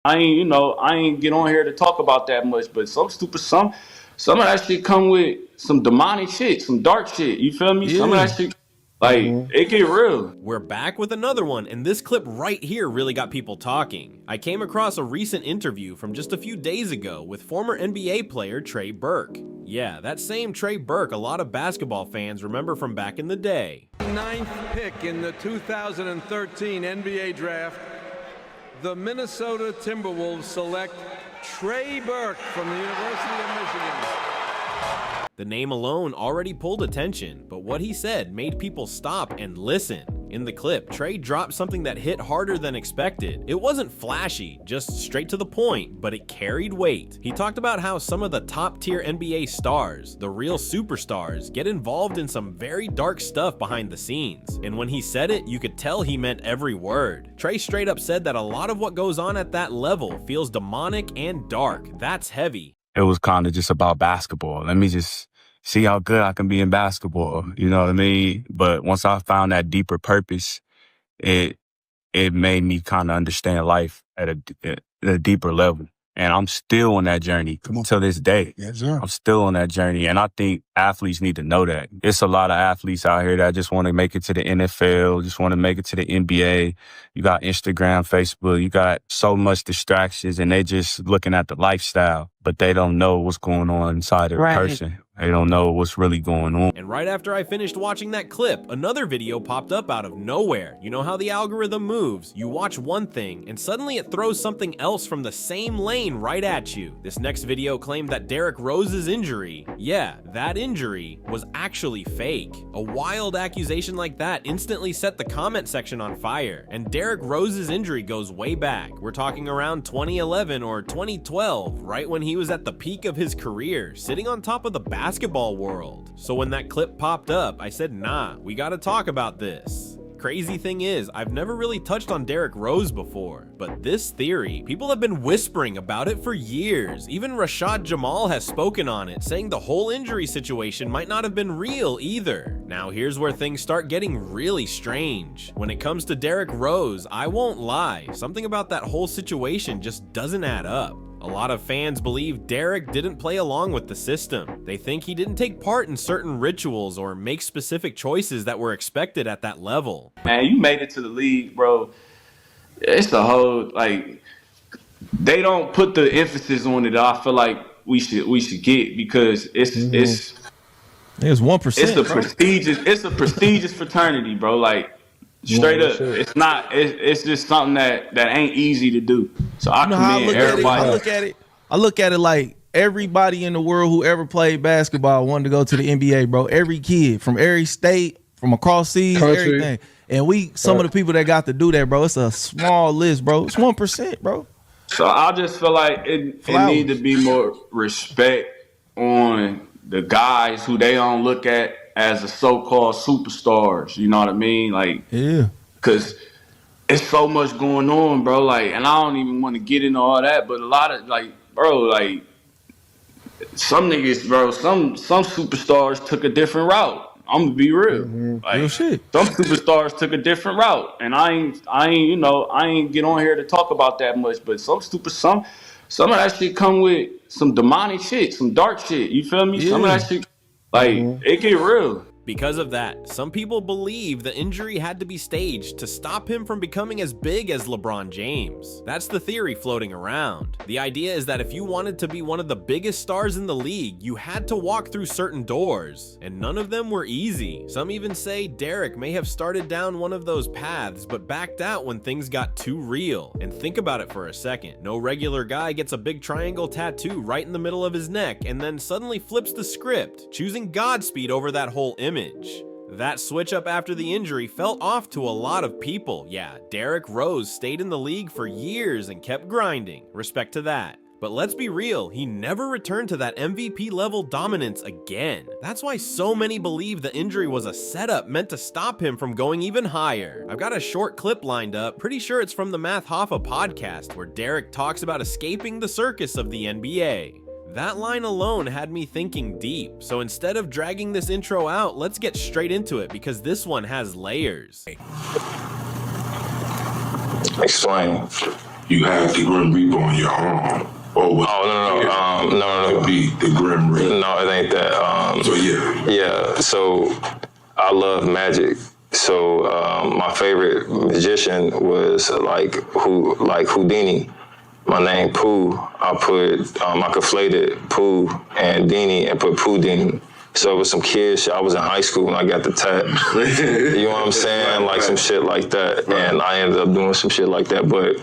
I ain't get on here to talk about that much. But some of that shit come with some demonic shit, some dark shit. You feel me? Some of Yeah. that shit, like it get real. We're back with another one, and this clip right here really got people talking. I came across a recent interview from just a few days ago with former NBA player Trey Burke. Yeah, that same Trey Burke a lot of basketball fans remember from back in the day. Ninth pick in the 2013 NBA draft, the Minnesota Timberwolves select Trey Burke from the University of Michigan. The name alone already pulled attention, but what he said made people stop and listen. In the clip, Trey dropped something that hit harder than expected. It wasn't flashy, just straight to the point, but it carried weight. He talked about how some of the top-tier NBA stars, the real superstars, get involved in some very dark stuff behind the scenes. And when he said it, you could tell he meant every word. Trey straight up said that a lot of what goes on at that level feels demonic and dark. That's heavy. It was kind of just about basketball. Let me just see how good I can be in basketball. You know what I mean? But once I found that deeper purpose, it made me kind of understand life at a deeper level. And I'm still on that journey to this day. Yes, sir. I'm still on that journey. And I think athletes need to know that. It's a lot of athletes out here that just want to make it to the NFL, just want to make it to the NBA. You got Instagram, Facebook, you got so much distractions, and they just looking at the lifestyle, but they don't know what's going on inside of a person. They don't know what's really going on. And right after I finished watching that clip, another video popped up out of nowhere. You know how the algorithm moves. You watch one thing, and suddenly it throws something else from the same lane right at you. This next video claimed that Derrick Rose's injury, yeah, that injury, was actually fake. A wild accusation like that instantly set the comment section on fire. And Derrick Rose's injury goes way back. We're talking around 2011 or 2012, right when he was at the peak of his career, sitting on top of the basketball world. So when that clip popped up, I said, nah, we gotta talk about this. Crazy thing is, I've never really touched on Derrick Rose before, but this theory, people have been whispering about it for years. Even Rashad Jamal has spoken on it, saying the whole injury situation might not have been real either. Now here's where things start getting really strange. When it comes to Derrick Rose, I won't lie, something about that whole situation just doesn't add up. A lot of fans believe Derrick didn't play along with the system. They think he didn't take part in certain rituals or make specific choices that were expected at that level. Man, you made it to the league, bro. It's the whole, like, they don't put the emphasis on it. I feel like we should get, because it's 1%. It's a prestigious fraternity, bro. Like, straight up, it's not. It's just something that ain't easy to do. So I commend everybody. I look at it like everybody in the world who ever played basketball wanted to go to the NBA, bro. Every kid from every state, from across seas, everything. And some of the people that got to do that, bro, it's a small list, bro. It's 1%, bro. So I just feel like it need to be more respect on the guys who they don't look at as the so-called superstars. You know what I mean? Like, yeah, because it's so much going on, bro. Like, and I don't even want to get into all that, but a lot of, like, bro, like, some niggas, bro, some superstars took a different route. I'm gonna be real. Like, real shit. Some superstars took a different route, and I ain't get on here to talk about that much. But some of that shit come with some demonic shit, some dark shit. You feel me? Yeah. Some of that shit, like, it get real. Because of that, some people believe the injury had to be staged to stop him from becoming as big as LeBron James. That's the theory floating around. The idea is that if you wanted to be one of the biggest stars in the league, you had to walk through certain doors, and none of them were easy. Some even say Derrick may have started down one of those paths, but backed out when things got too real. And think about it for a second. No regular guy gets a big triangle tattoo right in the middle of his neck and then suddenly flips the script, choosing Godspeed over that whole image. That switch up after the injury felt off to a lot of people. Yeah, Derrick Rose stayed in the league for years and kept grinding. Respect to that. But let's be real, he never returned to that MVP level dominance again. That's why so many believe the injury was a setup meant to stop him from going even higher. I've got a short clip lined up, pretty sure it's from the Math Hoffa podcast, where Derrick talks about escaping the circus of the NBA. That line alone had me thinking deep, so instead of dragging this intro out, let's get straight into it, because this one has layers. Explain. you have the Grim Reaper on your arm. No. It be the Grim Reaper. No, it ain't that. So yeah. So I love magic. So my favorite magician was like Houdini. My name Pooh. I conflated Pooh and Dini and put Pooh-Dini. So it was some kids. I was in high school when I got the tat. You know what I'm saying? Like some shit like that. Right. And I ended up doing some shit like that. But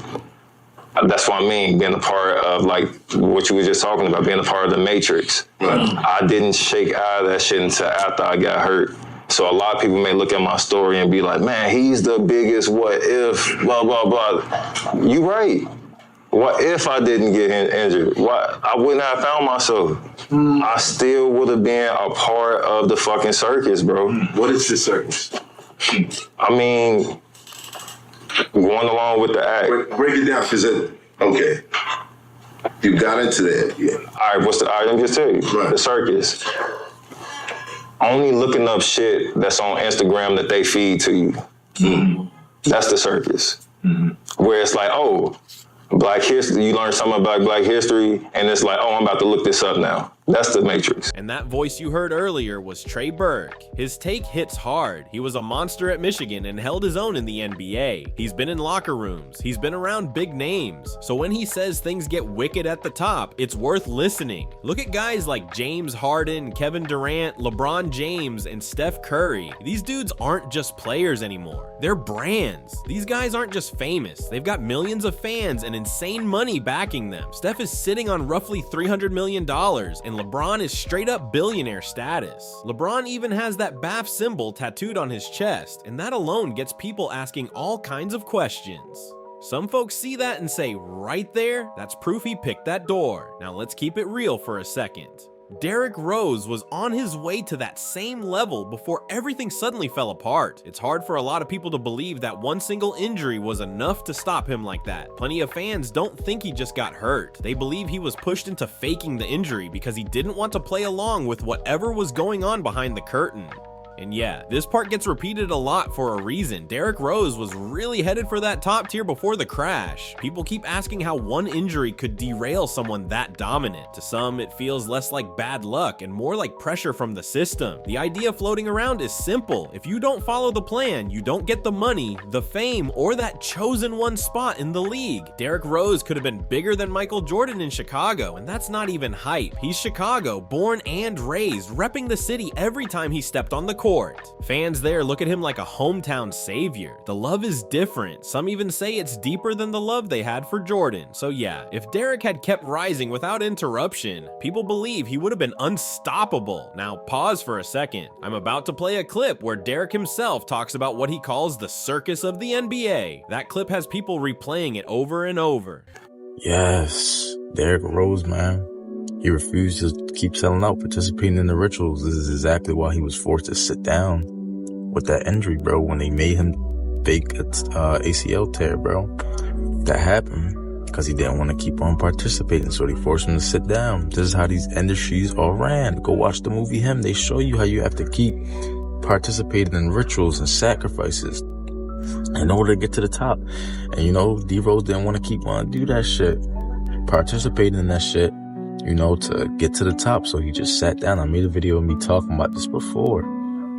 that's what I mean, being a part of like what you were just talking about, being a part of the Matrix. Right. I didn't shake out of that shit until after I got hurt. So a lot of people may look at my story and be like, man, he's the biggest what if, blah, blah, blah. You right. What if I didn't get injured? What? I wouldn't have found myself. I still would have been a part of the fucking circus, bro. What is the circus? I mean, going along with the act. Break it down, because okay. You got into that, yeah. All right, let me just tell you. Right. The circus. Only looking up shit that's on Instagram that they feed to you. Mm-hmm. That's the circus. Mm-hmm. Where it's like, oh, Black history, you learn something about Black history, and it's like, oh, I'm about to look this up now. That's the Matrix. And that voice you heard earlier was Trey Burke. His take hits hard. He was a monster at Michigan and held his own in the NBA. He's been in locker rooms. He's been around big names. So when he says things get wicked at the top, it's worth listening. Look at guys like James Harden, Kevin Durant, LeBron James, and Steph Curry. These dudes aren't just players anymore. They're brands. These guys aren't just famous. They've got millions of fans and insane money backing them. Steph is sitting on roughly $300 million, and LeBron is straight up billionaire status. LeBron even has that BAF symbol tattooed on his chest, and that alone gets people asking all kinds of questions. Some folks see that and say, right there, that's proof he picked that door. Now let's keep it real for a second. Derrick Rose was on his way to that same level before everything suddenly fell apart. It's hard for a lot of people to believe that one single injury was enough to stop him like that. Plenty of fans don't think he just got hurt. They believe he was pushed into faking the injury because he didn't want to play along with whatever was going on behind the curtain. And yeah, this part gets repeated a lot for a reason. Derrick Rose was really headed for that top tier before the crash. People keep asking how one injury could derail someone that dominant. To some, it feels less like bad luck and more like pressure from the system. The idea floating around is simple. If you don't follow the plan, you don't get the money, the fame, or that chosen one spot in the league. Derrick Rose could have been bigger than Michael Jordan in Chicago, and that's not even hype. He's Chicago, born and raised, repping the city every time he stepped on the court. Fans there look at him like a hometown savior. The love is different. Some even say it's deeper than the love they had for Jordan. So yeah, if Derrick had kept rising without interruption, people believe he would have been unstoppable. Now pause for a second. I'm about to play a clip where Derrick himself talks about what he calls the circus of the NBA. That clip has people replaying it over and over. Yes, Derrick Rose, man. He refused to keep selling out, participating in the rituals. This is exactly why he was forced to sit down with that injury, bro, when they made him fake ACL tear, bro. That happened because he didn't want to keep on participating, so they forced him to sit down. This is how these industries all ran. Go watch the movie Him. They show you how you have to keep participating in rituals and sacrifices in order to get to the top. And, you know, D-Rose didn't want to keep on do that shit, participating in that shit, you know, to get to the top. So he just sat down. I made a video of me talking about this before.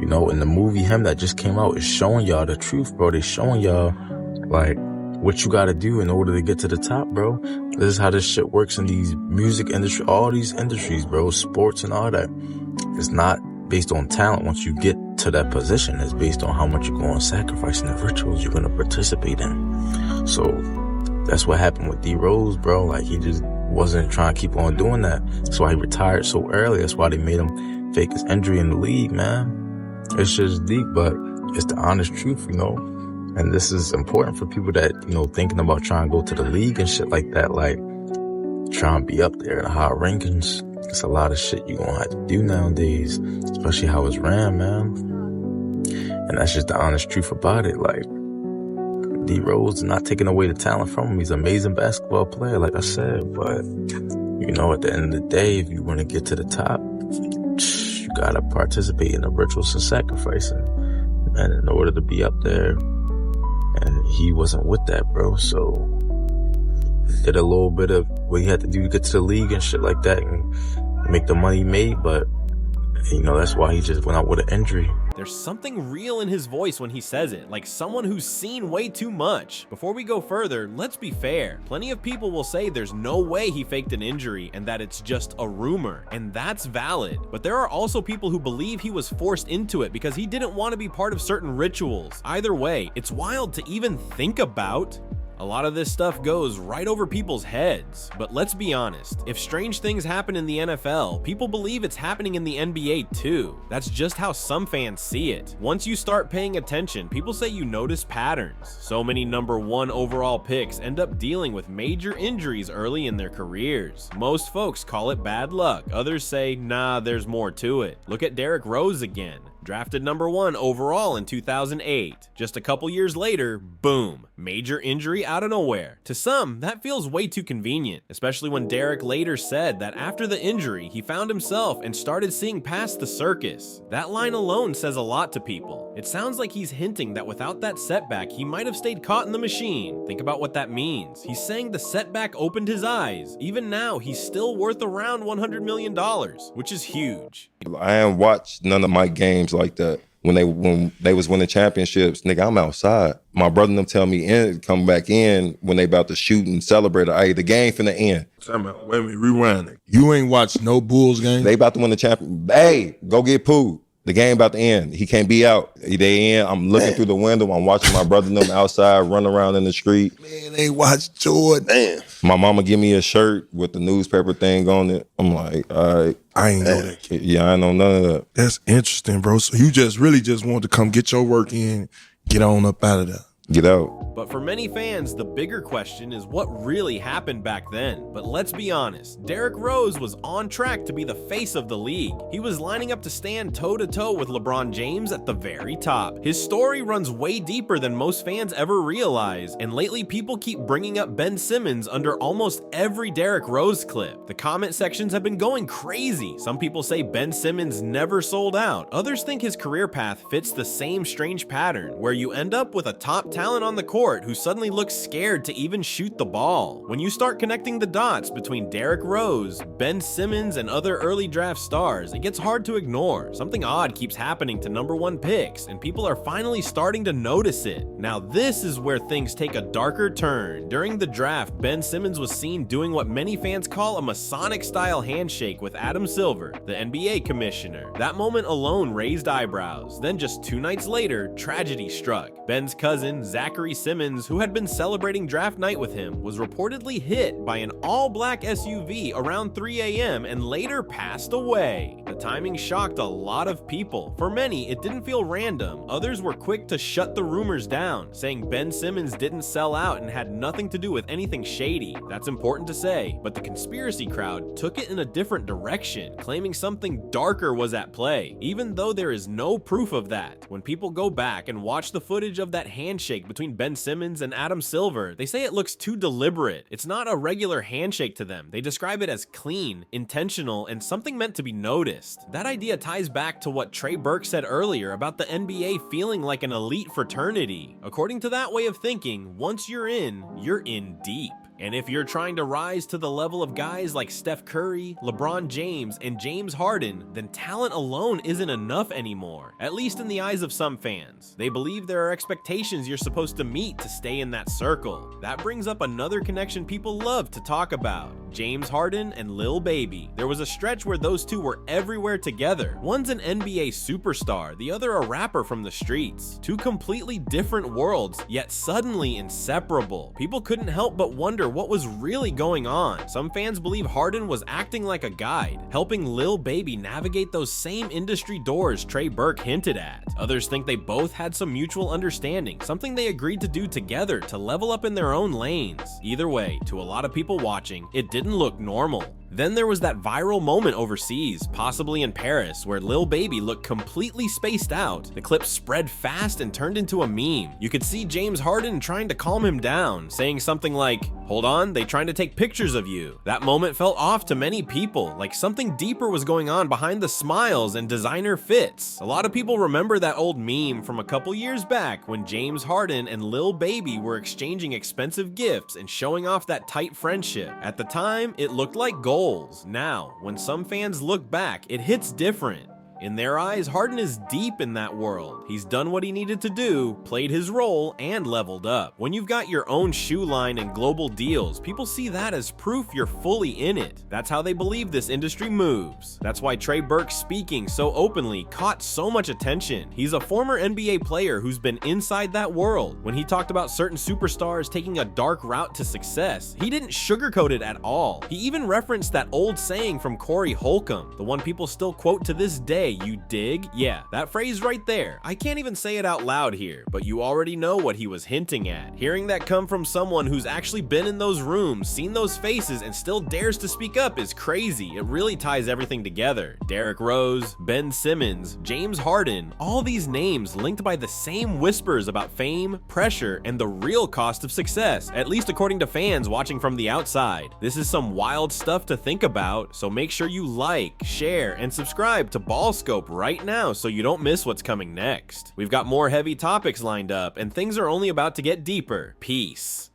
You know, in the movie Him that just came out, is showing y'all the truth, bro. They showing y'all, like, what you gotta do in order to get to the top, bro. This is how this shit works in these music industry, all these industries, bro, sports and all that. It's not based on talent. Once you get to that position, it's based on how much you're going to sacrifice in the rituals you're going to participate in. So that's what happened with D-Rose, bro. Like, he just wasn't trying to keep on doing that. That's why he retired so early. That's why they made him fake his injury in the league, man. It's just deep, but it's the honest truth, you know. And this is important for people that, you know, thinking about trying to go to the league and shit like that, like trying to be up there in the high rankings. It's a lot of shit you're gonna have to do nowadays, especially how it's ran, man. And that's just the honest truth about it. Like, D-Rose is not taking away the talent from him. He's an amazing basketball player, like I said. But, you know, at the end of the day, if you want to get to the top, you gotta participate in the rituals and sacrificing. And in order to be up there, and he wasn't with that, bro. So did a little bit of what he had to do to get to the league and shit like that and make the money he made, but you know, that's why he just went out with an injury. There's something real in his voice when he says it, like someone who's seen way too much. Before we go further, let's be fair. Plenty of people will say there's no way he faked an injury and that it's just a rumor, and that's valid. But there are also people who believe he was forced into it because he didn't want to be part of certain rituals. Either way, it's wild to even think about. A lot of this stuff goes right over people's heads, but let's be honest, if strange things happen in the NFL, people believe it's happening in the NBA too. That's just how some fans see it. Once you start paying attention, people say you notice patterns. So many #1 overall picks end up dealing with major injuries early in their careers. Most folks call it bad luck, others say, nah, there's more to it. Look at Derrick Rose again. Drafted #1 overall in 2008. Just a couple years later, boom, major injury out of nowhere. To some, that feels way too convenient, especially when Derrick later said that after the injury, he found himself and started seeing past the circus. That line alone says a lot to people. It sounds like he's hinting that without that setback, he might have stayed caught in the machine. Think about what that means. He's saying the setback opened his eyes. Even now, he's still worth around $100 million, which is huge. I haven't watched none of my games like that. When they was winning championships, nigga, I'm outside. My brother and them tell me come back in when they about to shoot and celebrate. Hey, the game finna end. Wait a minute, rewind it. You ain't watched no Bulls game? They about to win the champion. Hey, go get Pooh. The game about to end. He can't be out. They in. I'm looking through the window. I'm watching my brother and them outside run around in the street. Man, they watch Jordan. Damn. My mama give me a shirt with the newspaper thing on it. I'm like, all right. I ain't know that. Yeah, I know none of that. That's interesting, bro. So you just really just want to come get your work in, get on up out of there. Get out. But for many fans, the bigger question is what really happened back then. But let's be honest, Derrick Rose was on track to be the face of the league. He was lining up to stand toe-to-toe with LeBron James at the very top. His story runs way deeper than most fans ever realize, and lately people keep bringing up Ben Simmons under almost every Derrick Rose clip. The comment sections have been going crazy. Some people say Ben Simmons never sold out. Others think his career path fits the same strange pattern, where you end up with a top talent on the court who suddenly looks scared to even shoot the ball. When you start connecting the dots between Derrick Rose, Ben Simmons, and other early draft stars, it gets hard to ignore. Something odd keeps happening to #1 picks, and people are finally starting to notice it. Now this is where things take a darker turn. During the draft, Ben Simmons was seen doing what many fans call a Masonic-style handshake with Adam Silver, the NBA commissioner. That moment alone raised eyebrows. Then just 2 nights later, tragedy struck. Ben's cousin, Zachary Simmons, who had been celebrating draft night with him, was reportedly hit by an all-black SUV around 3 a.m. and later passed away. The timing shocked a lot of people. For many, it didn't feel random. Others were quick to shut the rumors down, saying Ben Simmons didn't sell out and had nothing to do with anything shady. That's important to say, but the conspiracy crowd took it in a different direction, claiming something darker was at play, even though there is no proof of that. When people go back and watch the footage of that handshake between Ben Simmons and Adam Silver, they say it looks too deliberate. It's not a regular handshake to them. They describe it as clean, intentional, and something meant to be noticed. That idea ties back to what Trey Burke said earlier about the NBA feeling like an elite fraternity. According to that way of thinking, once you're in deep. And if you're trying to rise to the level of guys like Steph Curry, LeBron James, and James Harden, then talent alone isn't enough anymore, at least in the eyes of some fans. They believe there are expectations you're supposed to meet to stay in that circle. That brings up another connection people love to talk about: James Harden and Lil Baby. There was a stretch where those two were everywhere together. One's an NBA superstar, the other a rapper from the streets. Two completely different worlds, yet suddenly inseparable. People couldn't help but wonder what was really going on. Some fans believe Harden was acting like a guide, helping Lil Baby navigate those same industry doors Trey Burke hinted at. Others think they both had some mutual understanding, something they agreed to do together to level up in their own lanes. Either way, to a lot of people watching, it didn't look normal. Then there was that viral moment overseas, possibly in Paris, where Lil Baby looked completely spaced out. The clip spread fast and turned into a meme. You could see James Harden trying to calm him down, saying something like, "Hold on, they trying to take pictures of you." That moment felt off to many people, like something deeper was going on behind the smiles and designer fits. A lot of people remember that old meme from a couple years back when James Harden and Lil Baby were exchanging expensive gifts and showing off that tight friendship. At the time, it looked like goals. Now, when some fans look back, it hits different. In their eyes, Harden is deep in that world. He's done what he needed to do, played his role, and leveled up. When you've got your own shoe line and global deals, people see that as proof you're fully in it. That's how they believe this industry moves. That's why Trey Burke speaking so openly caught so much attention. He's a former NBA player who's been inside that world. When he talked about certain superstars taking a dark route to success, he didn't sugarcoat it at all. He even referenced that old saying from Corey Holcomb, the one people still quote to this day, "You dig?" Yeah, that phrase right there. I can't even say it out loud here, but you already know what he was hinting at. Hearing that come from someone who's actually been in those rooms, seen those faces, and still dares to speak up is crazy. It really ties everything together. Derrick Rose, Ben Simmons, James Harden, all these names linked by the same whispers about fame, pressure, and the real cost of success, at least according to fans watching from the outside. This is some wild stuff to think about, so make sure you like, share, and subscribe to Ballscope right now so you don't miss what's coming next. We've got more heavy topics lined up, and things are only about to get deeper. Peace.